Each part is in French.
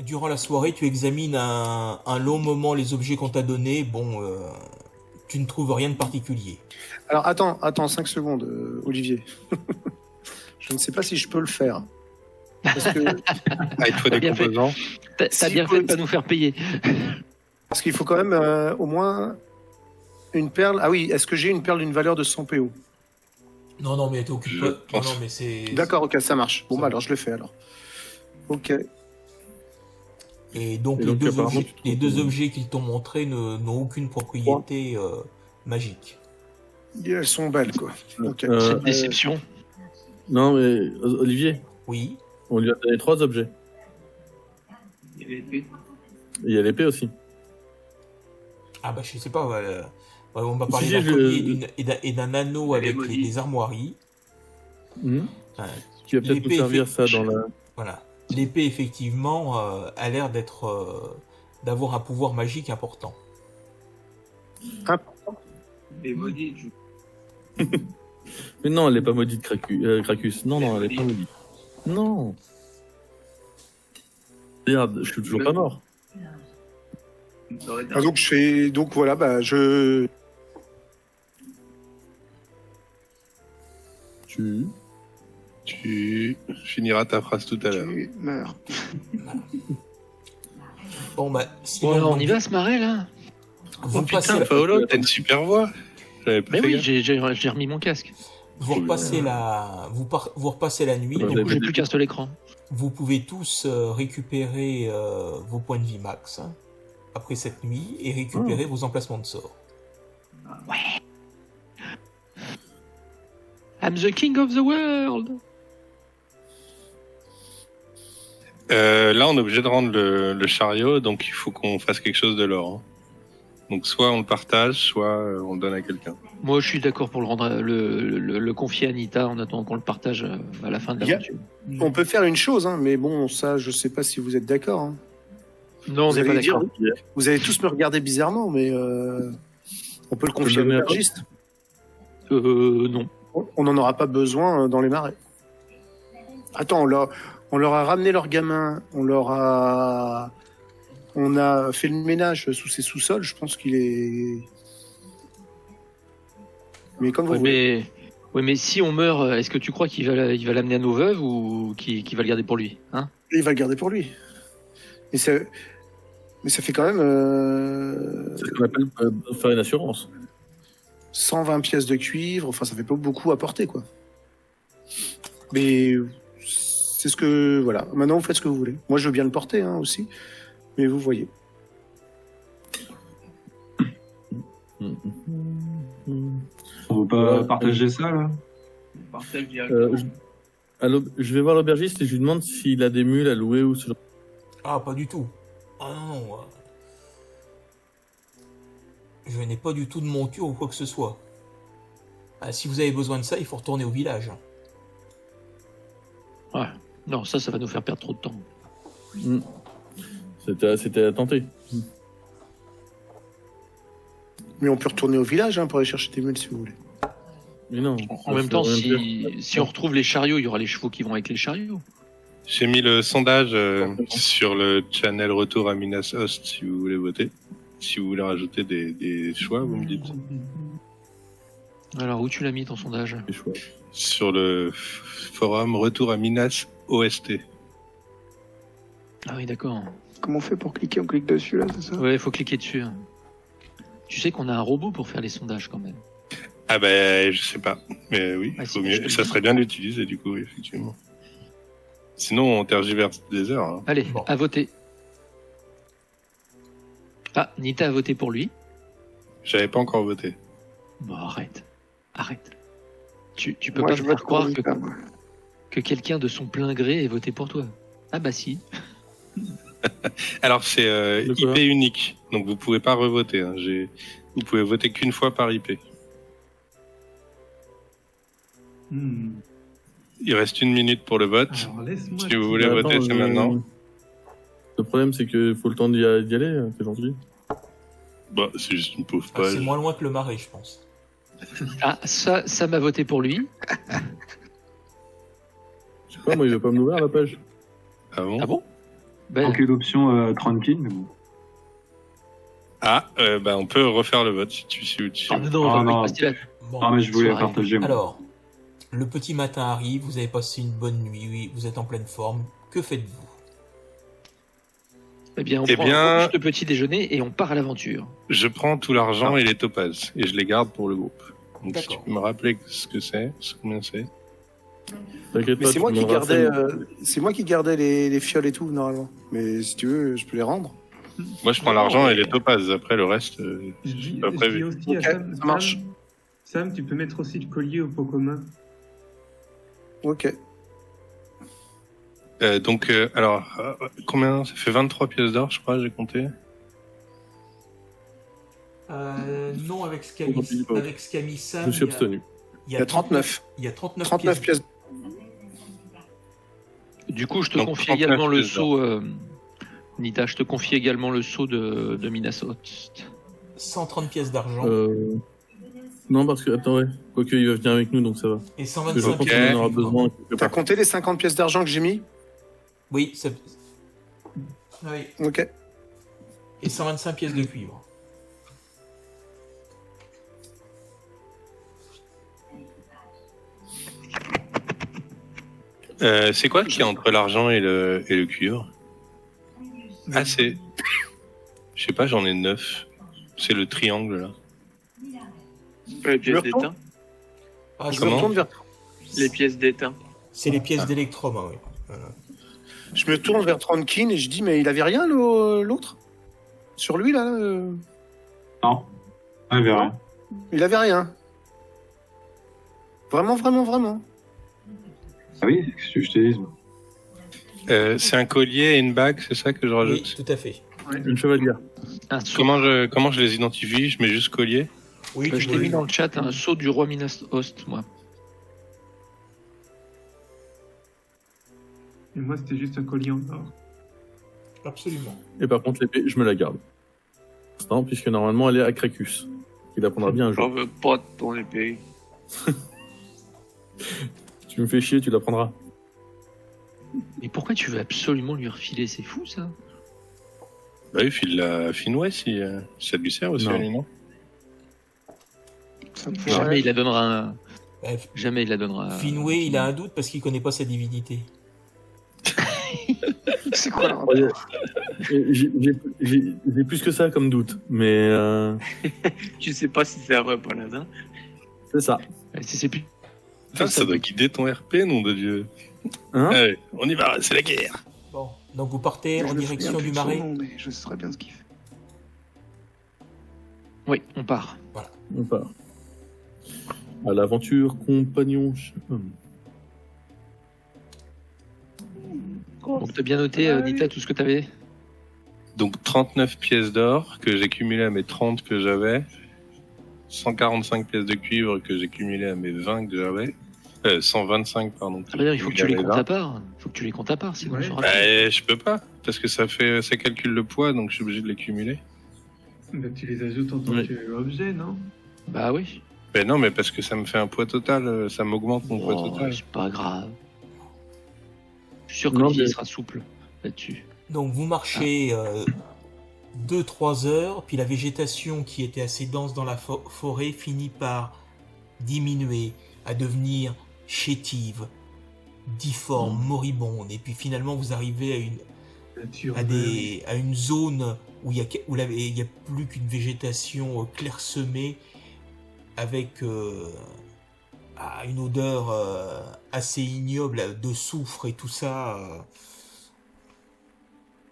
durant la soirée, tu examines un long moment les objets qu'on t'a donnés. Bon, tu ne trouves rien de particulier. Alors attends 5 secondes, Olivier. Je ne sais pas si je peux le faire. Parce que il te faut des Bien fait. composants. T'as bien fait de pas nous faire payer. Parce qu'il faut quand même au moins une perle. Ah oui, est-ce que j'ai une perle d'une valeur de 100 PO? Non, non, mais t'occupes Je pas. Non, pense. non, mais c'est. D'accord, ok, ça marche. Bon, Ça bah va. alors je le fais alors. Ok. Et donc, Et les donc, deux apparemment, objets, les deux objets qu'ils t'ont montrés n'ont aucune propriété magique. Elles sont belles, quoi. Ok. C'est une déception. Non, mais Olivier, Oui. on lui a donné 3 objets. Et il y a l'épée aussi. Ah bah je sais pas. On va parler Si, d'un je- collier et d'un anneau avec les armoiries. Mhm. Enfin, Qui va peut-être nous l'épée, servir ça dans la. voilà. L'épée effectivement a l'air d'avoir un pouvoir magique important. Et maudit. Mais non, elle est pas maudite, Cracus. Non, non, elle est pas maudite. Non. Regarde, je suis toujours pas mort. Ah, donc je fais. Donc voilà, bah je. Tu finiras ta phrase tout à l'heure. Tu meurs. Bon bah Bon, sinon, alors, on y va se marrer là. vous passez, Putain, Paolo, t'as une super voix. J'avais pas Mais fait oui, gaffe. j'ai remis mon casque. vous repassez vous repassez la nuit. Ouais, Donc, Du coup, j'ai plus qu'un seul écran. vous pouvez tous récupérer vos points de vie max après cette nuit et récupérer vos emplacements de sort. I'm the king of the world. Là, on est obligé de rendre le chariot, donc il faut qu'on fasse quelque chose de l'or. Hein. Donc soit on le partage, soit on le donne à quelqu'un. Moi, je suis d'accord pour le rendre, le confier à Anita en attendant qu'on le partage à la fin de l'aventure. On peut faire une chose, hein, mais bon, ça, je sais pas si vous êtes d'accord. Hein. Non, on Vous n'est pas allez dire- d'accord. Vous allez tous me regarder bizarrement, mais on peut le confier à donner à l'aubergiste. Non. On n'en aura pas besoin dans les marais. Attends, on leur a ramené leurs gamins, on a fait le ménage sous ses sous-sols, je pense qu'il est... Mais comme vous voulez. Mais si on meurt, est-ce que tu crois qu'il va l'amener à nos veuves ou qu'il va le garder pour lui, hein? Il va le garder pour lui. Mais ça fait quand même C'est ce qu'on appelle faire une assurance. 120 pièces de cuivre, enfin ça fait pas beaucoup à porter, quoi. Mais c'est ce que... Voilà, maintenant vous faites ce que vous voulez. Moi je veux bien le porter hein, aussi, mais vous voyez. On veut pas partager ça, là? Partage directement. Je vais voir l'aubergiste et je lui demande s'il a des mules à louer ou ce genre. Ah, pas du tout. Ah non, non. Je n'ai pas du tout de monture ou quoi que ce soit. Ah, si vous avez besoin de ça, il faut retourner au village. Ouais. Non, ça va nous faire perdre trop de temps. C'était à tenter. Mais on peut retourner au village hein, pour aller chercher des mules si vous voulez. Mais non. En même temps, si on retrouve les chariots, il y aura les chevaux qui vont avec les chariots. J'ai mis le sondage sur le channel Retour à Minas Host si vous voulez voter. Si vous voulez rajouter des choix, vous me dites. Alors, où tu l'as mis ton sondage? Les choix. Sur le forum Retour à Minas OST. Ah oui, d'accord. Comment on fait pour cliquer? On clique dessus là, c'est ça? Ouais, il faut cliquer dessus. Hein. Tu sais qu'on a un robot pour faire les sondages quand même. Ah ben, je sais pas. Mais oui, Ah, faut si, mieux. je te Ça le serait bien d'utiliser du coup, effectivement. Sinon, on tergiverse des heures. Hein. Allez, Bon. à voter. Ah, Nita a voté pour lui. J'avais pas encore voté. Bon, arrête. Tu peux Moi, pas je me vote faire pour croire Nita, moi. que quelqu'un de son plein gré ait voté pour toi. Ah bah si. Alors, c'est De quoi IP unique. Donc, vous pouvez pas revoter. Hein. Vous pouvez voter qu'une fois par IP. Hmm. Il reste 1 minute pour le vote. Alors, laisse-moi. Si vous voulez Mais voter, attends, c'est maintenant. Le problème, c'est qu'il faut le temps d'y aller, c'est gentil. Bah, c'est juste une pauvre Ah, page. c'est moins loin que le marais, je pense. Ah, ça m'a voté pour lui. Je sais pas, moi, il veut pas me l'ouvrir la page. Ah bon? Ah bon? Ben, Manqué l'option Tranquille, mais bon. Ah, on peut refaire le vote si tu ah, non, on Ah, va non. passer là. Bon, Ah, mais je voulais soirée. partager. Moi. alors, le petit matin arrive, vous avez passé une bonne nuit, oui, vous êtes en pleine forme. Que faites-vous? Eh bien, on Eh prend bien- un robuste petit déjeuner et on part à l'aventure. Je prends tout l'argent et les topazes et je les garde pour le groupe. Donc si tu D'accord. peux me rappeler ce que c'est, combien c'est. T'inquiète Mais pas, c'est tu moi qui demanderas gardais, celle- c'est moi qui gardais les fioles et tout normalement. Mais si tu veux, je peux les rendre. Moi je prends l'argent et les topazes, après le reste, Je dis, pas je prévu. dis aussi Ok, à Sam, ça marche. Sam, tu peux mettre aussi le collier au pot commun. Ok. Combien? Ça fait 23 pièces d'or, je crois, j'ai compté. Non, avec ce qu'a Oh, mis, pas. avec ce qu'a mis Sam, Je suis abstenu. Il y a 39. Il y a 39, 39 pièces. Du coup, je te Donc, confie 39 également le pièces d'or. saut, Nita, je te confie également le saut de Minnesota. 130 pièces d'argent Non, parce que, attends, ouais. Quoique, il va venir avec nous, donc ça va. et Parce que 125 je pense pièces qu'on de en aura cuivre. besoin quelque T'as part. compté les 50 pièces d'argent que j'ai mis? Oui, oui, Ok. et 125 pièces de cuivre. C'est quoi qui est entre l'argent et le cuivre? Ah, c'est. Je sais pas, j'en ai 9. C'est le triangle là. Les pièces Me retourne. d'étain. Ah, Je c'est- me retourne vers, Les pièces d'étain. c'est les pièces d'électrum, hein, oui. Voilà. je me tourne vers Trankin et je dis, mais il avait rien l'autre? Sur lui là? Non. On verra. Il avait rien. Vraiment, vraiment, vraiment. Ah oui, c'est ce que je te dis. C'est un collier et une bague, c'est ça que je Oui, rajoute? tout à fait. Une chevalière. Un saut. Comment je les identifie? Je mets juste collier? Oui, Je t'ai mis dans le chat un saut du roi Minas Host, moi. Et moi, c'était juste un collier en or. absolument. Et par contre, l'épée, je me la garde. Non, puisque normalement, elle est à Cracus. Il apprendra bien un jour. J'en veux pas de ton épée. Tu me fais chier, tu l'apprendras. Mais pourquoi tu veux absolument lui refiler? C'est fou, ça. Bah oui, file la Finway si ça lui sert aussi, Non. Ali, non? Ça me fait Jamais il la donnera un... Bref, Jamais il la donnera... Finway, il a un doute parce qu'il connaît pas sa divinité. C'est quoi le rapport? J'ai plus que ça comme doute, mais Tu sais pas si c'est un vrai paladin. c'est ça. C'est plus... Putain, ça doit guider ton RP, nom de Dieu. Hein? Allez, on y va, c'est la guerre. Bon, donc vous partez Je en me direction souviens du plus de son marais. nom, mais je saurais bien ce qu'il fait. Oui, on part. On part. À l'aventure, compagnon. Donc t'as bien noté, Nita, tout ce que t'avais? Donc 39 pièces d'or que j'ai cumulées à mes 30 que j'avais. 145 pièces de cuivre que j'ai cumulées à mes 20 que j'avais. 125, pardon. Ah bah non, il faut que tu les j'avais comptes 20. à part. Il faut que tu les comptes à part, sinon Ouais. je Bah, je peux pas, parce que ça calcule le poids, donc je suis obligé de les cumuler. Bah, tu les ajoutes en tant Oui. qu'objet, non? Bah oui. Ben non, mais parce que ça me fait un poids total, ça m'augmente mon poids Oh, total. c'est pas grave. Je suis sûr que Non, Olivier mais- sera souple là-dessus. Donc vous marchez 2-3 heures, puis la végétation qui était assez dense dans la forêt finit par diminuer, à devenir chétive, difforme, moribonde, et puis finalement vous arrivez à une zone où il y a plus qu'une végétation clairsemée avec une odeur assez ignoble de soufre et tout ça.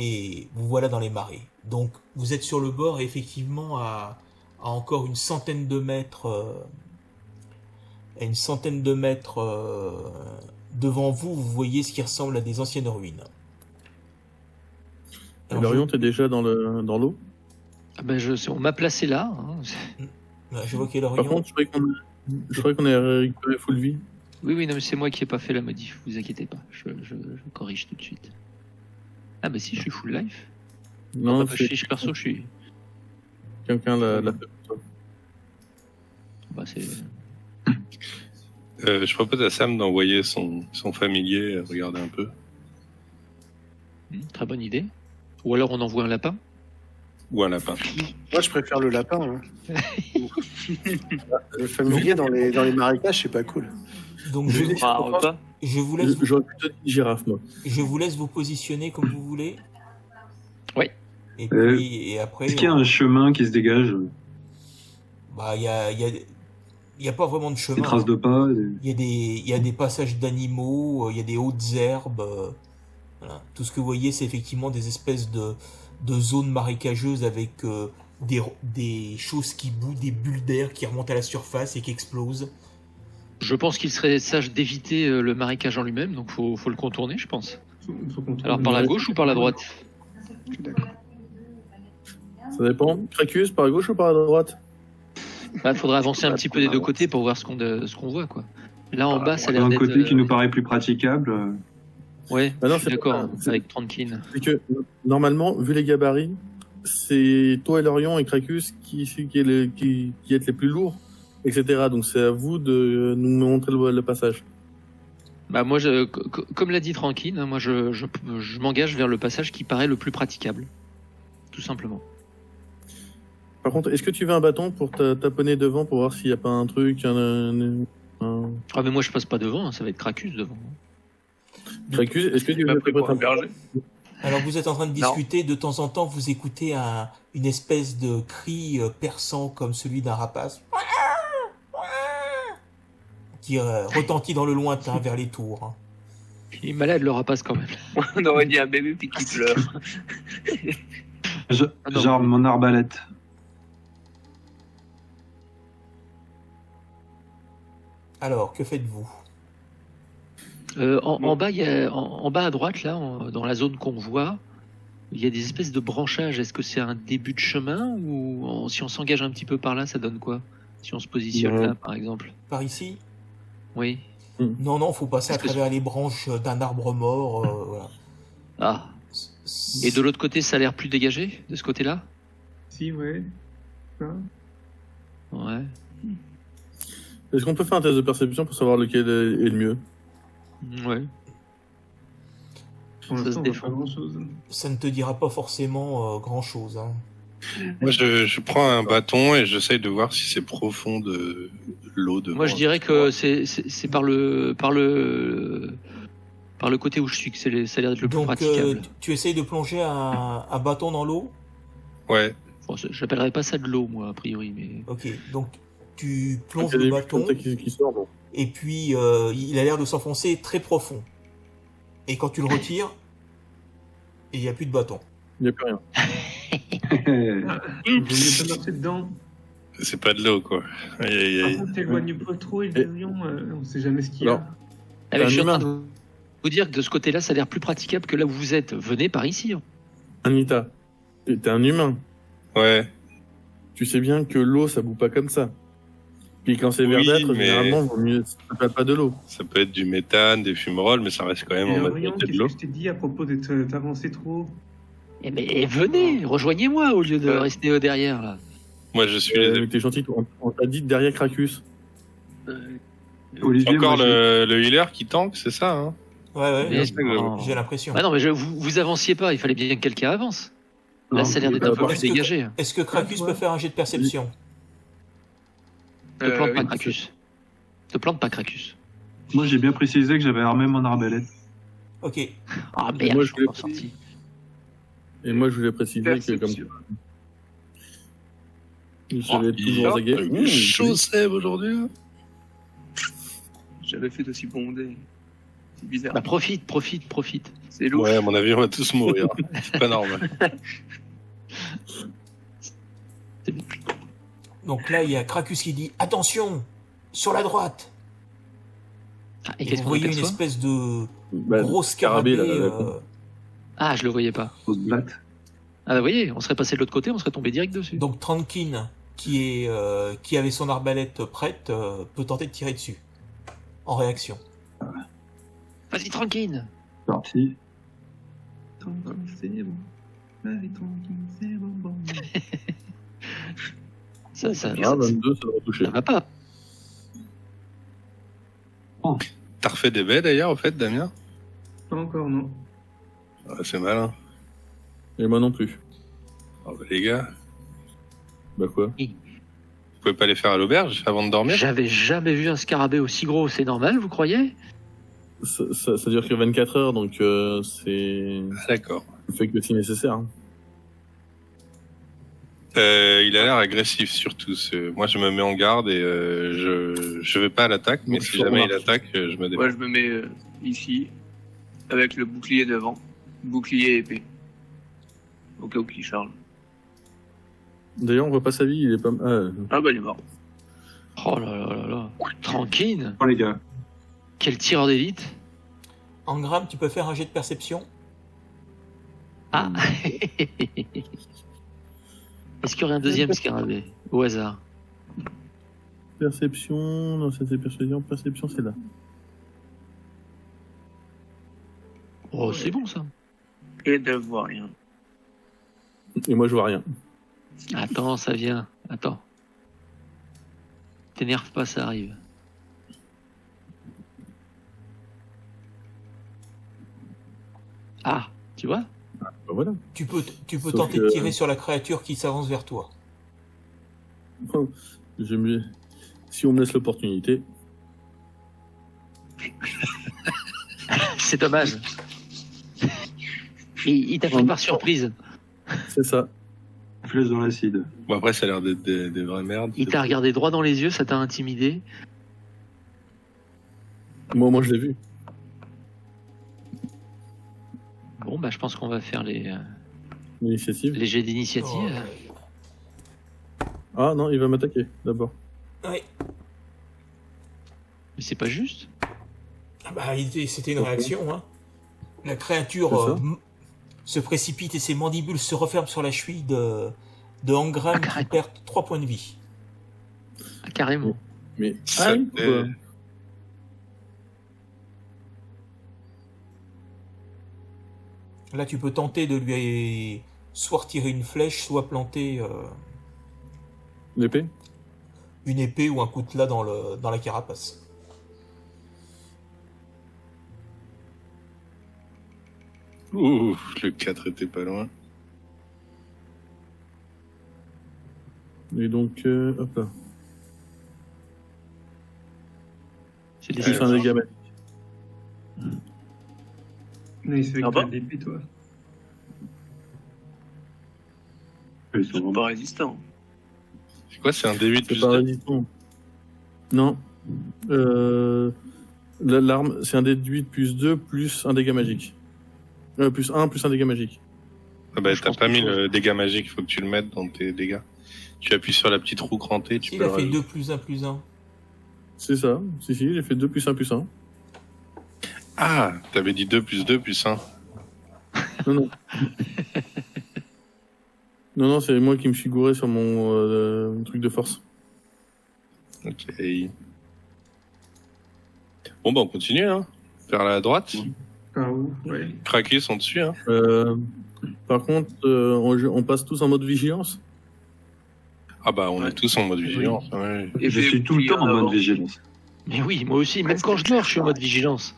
Et vous voilà dans les marais. Donc vous êtes sur le bord et effectivement à encore une centaine de mètres, devant vous, vous voyez ce qui ressemble à des anciennes ruines. Et Alors, Lorion, t'es déjà dans l'eau? Ah bah on m'a placé là. hein. je vois qu'il y a Par l'Orion. contre, je croyais qu'on avait récupéré full vie. Oui, oui, non, mais c'est moi qui ai pas fait la modif. Vous inquiétez pas. Je corrige tout de suite. Ah bah si, je suis full life. Non, Bah, c'est je suis perso, je suis... quelqu'un l'a fait pour toi. Bah, c'est... Je propose à Sam d'envoyer son familier regarder un peu. Très bonne idée. Ou alors on envoie un lapin. Ou un lapin. Moi, je préfère le lapin. Hein. Le familier dans les marécages, c'est pas cool. Donc Ah, un repas. je vous laisse J'aurais plutôt dit une girafe, moi. je vous laisse vous positionner comme vous voulez. Ouais. Et puis et après Est-ce qu'il y a un chemin qui se dégage? bah il y a pas vraiment de Des chemin. traces de pas? Il y a des passages d'animaux, il y a des hautes herbes. Voilà. Tout ce que vous voyez, c'est effectivement des espèces de zones marécageuses avec des choses qui bougent, des bulles d'air qui remontent à la surface et qui explosent. Je pense qu'il serait sage d'éviter le marécage en lui-même, donc faut le contourner, je pense. Faut qu'on trouve Alors par la une- gauche ou par la droite? Je suis d'accord. Ça dépend. Cracus, par la gauche ou par la droite? Bah, faudrait avancer un petit peu des deux côtés pour voir ce qu'on voit, quoi. Là en bas, ça a l'air Un d'être. côté qui nous paraît plus praticable. Ouais, Bah non, je suis c'est d'accord, pas- c'est- avec Tranquine. C'est que, normalement, vu les gabarits, c'est toi et Lorion et Cracus qui êtes les plus lourds, etc. Donc c'est à vous de nous montrer le passage. Bah moi, comme l'a dit Tranquine, hein, moi je m'engage vers le passage qui paraît le plus praticable. Tout simplement. Par contre, est-ce que tu veux un bâton pour taponner devant pour voir s'il n'y a pas un truc, un- Ah mais moi je passe pas devant, hein, ça va être Cracus devant. Cracus, est-ce que tu m'a veux pris pour un berger. Alors vous êtes en train de discuter, de temps en temps vous écoutez une espèce de cri perçant comme celui d'un rapace qui retentit dans le lointain vers les tours. Hein. Il est malade le rapace quand même. On aurait dit un bébé puis qui pleure. Ah non. J'arme mon arbalète. Alors, que faites-vous? En bas, en bas à droite, là, dans la zone qu'on voit, il y a des espèces de branchages. Est-ce que c'est un début de chemin ou si on s'engage un petit peu par là, ça donne quoi? Si on se positionne Non. là, par exemple. Par ici? Oui. Non, faut passer à Est-ce que travers les branches d'un arbre mort. Voilà. Ah. Et de l'autre côté, ça a l'air plus dégagé, de ce côté-là? Si, ouais. Ça. Ouais. Est-ce qu'on peut faire un test de perception pour savoir lequel est le mieux? Ouais. Pour Ça l'instant, se on voit défend. pas grand-chose. Ça ne te dira pas forcément grand-chose. Hein. Moi, je prends un bâton et j'essaye de voir si c'est profond de l'eau. Moi, je dirais que c'est par le côté où je suis que ça a l'air d'être le plus Donc, praticable. tu essayes de plonger un bâton dans l'eau? Ouais. Bon, j'appellerais pas ça de l'eau, moi, a priori, mais. Ok, donc tu plonges Il y a le des bâton comme ça qui sortent, bon. et puis il a l'air de s'enfoncer très profond. Et quand tu le retires, il n'y a plus de bâton. Il n'y a plus rien. Il vaut mieux pas marcher dedans. C'est pas de l'eau, quoi. Aïe, aïe, Par aïe. contre, t'éloignes pas trop et l'avion, on sait jamais ce qu'il y Alors, a. Ah, mais un je suis en humain. train de vous dire que de ce côté-là, ça a l'air plus praticable que là où vous êtes. Venez par ici. Hein. Anita, t'es un humain. Ouais. Tu sais bien que l'eau, ça boue pas comme ça. Puis quand c'est Oui, verdâtre, mais- généralement, vaut mieux, ça s'appelle pas de l'eau. Ça peut être du méthane, des fumerolles, mais ça reste quand même Et en Lorient, majorité de qu'est-ce l'eau. que je t'ai dit à propos d'avancer trop? Eh mais venez, rejoignez-moi au lieu de rester derrière là. Moi, je suis les... T'es gentil, on t'a dit derrière Cracus. Olivier, Encore moi, le healer qui tank, c'est ça, hein? Ouais, Mais- c'est ça que je- oh. j'ai l'impression. Ah non, mais vous avanciez pas. Il fallait bien que quelqu'un avance. Là, Non, ça a l'air d'être un peu plus est-ce que- dégagé. Est-ce que Cracus peut faire un jet de perception? Te plante pas, oui. Cracus. Te plante pas, Cracus. moi, j'ai bien précisé que j'avais armé mon arbalète. Ok. Ah Et merde, moi, je je suis voulais- encore sorti. Et moi, je voulais préciser que comme Perception. je vais être Il toujours aux a aguets. eu chaud, Seb, aujourd'hui, là. J'avais fait aussi bondé. C'est bizarre. Bah profite. C'est lourd. Ouais, à mon avis, on va tous mourir. C'est pas normal. Donc là, il y a Cracus qui dit attention, sur la droite. Ah, et Et qu'est-ce vous qu'on voyez une aperçoit espèce de Bah, gros scarabée, scarabée. là, Ah, je le voyais pas. Grosse blatte. Ah, vous voyez, on serait passé de l'autre côté, on serait tombé direct dessus. Donc Tranquine, qui avait son arbalète prête, peut tenter de tirer dessus. En réaction. Vas-y, tranquille. Parti. Tranquille, c'est bon. Allez, tranquille, c'est bon. Ça Ah, 22, ça va toucher. ça va pas. T'as refait des baies, d'ailleurs, au fait, Damien? Pas encore, non. Ah, c'est malin. Et moi non plus. Oh, bah, les gars, Bah quoi? vous pouvez pas les faire à l'auberge avant de dormir? J'avais jamais vu un scarabée aussi gros, c'est normal, vous croyez? Ça dure que 24 heures, donc c'est... Ah, d'accord. On fait que si nécessaire. Hein. Il a l'air agressif surtout. Moi, je me mets en garde et je vais pas à l'attaque, mais Bon, si je jamais il remarque. attaque, je me défends. Moi, je me mets ici, avec le bouclier devant. Bouclier épée. Au cas où il charge. D'ailleurs, on voit pas sa vie, il est pas... Ah bah, il est mort. Oh là là là là. Tranquille. Oh les gars. Quel tireur d'élite. Engram, tu peux faire un jet de perception? Ah. Est-ce qu'il y aurait un deuxième scarabée au hasard? Perception... Non, ça c'est persuasion. Perception, c'est là. Oh, c'est bon ça. Et de voir rien. Et moi, je vois rien. Attends, ça vient. Attends. T'énerve pas, ça arrive. Ah, tu vois? Bah voilà. Tu peux Sauf tenter que- de tirer sur la créature qui s'avance vers toi. Si on me laisse l'opportunité... C'est dommage. Il t'a pris par surprise. C'est ça. Flèche dans l'acide. Bon, après, ça a l'air d'être des vraies merdes. Il t'a regardé droit dans les yeux, ça t'a intimidé. Moi, je l'ai vu. Bon, bah, je pense qu'on va faire les L'initiative. jets d'initiative. Oh, Ah non, il va m'attaquer, d'abord. ouais. Mais c'est pas juste. Ah bah, c'était une réaction. Hein. La créature C'est ça. se précipite et ses mandibules se referment sur la cheville de Engram Ah, qui carrément. perd 3 points de vie. Ah, carrément. Mais... Ça, oui, quoi. Là, tu peux tenter de lui soit retirer une flèche, soit planter L'épée? une épée ou un coutelas dans la carapace. Ouh, le 4 était pas loin. Et donc, hop là. C'est des Plus un dégât magique. Non, il se fait Ah que bah. de l'épée, toi. Ils Ils sont sont vraiment- pas résistants. C'est quoi, c'est un D8 C'est plus pas 2? résistant. Non. L'arme, c'est un D8 plus 2 plus un dégât magique. Plus 1 plus un dégât magique. Ah bah, Je t'as pense pas que mis faut- le dégât magique, faut que tu le mettes dans tes dégâts. Tu appuies sur la petite roue crantée, tu Il peux a le fait rajouter. 2 plus 1 plus 1. C'est ça. Si, j'ai fait 2 plus 1 plus 1. Ah, t'avais dit 2 plus 2 plus 1. Non, non. Non, c'est moi qui me suis gouré sur mon truc de force. Ok. Bon bah on continue, hein. Vers la droite. Ah ouf, ouais. Krakus sont dessus, hein. Par contre, on passe tous en mode vigilance. Ah bah on Ouais. est tous en mode vigilance. Ouais. Et Je suis tout le temps en mode vigilance. Mais oui, moi aussi. Même quand je dors, je suis en mode vigilance.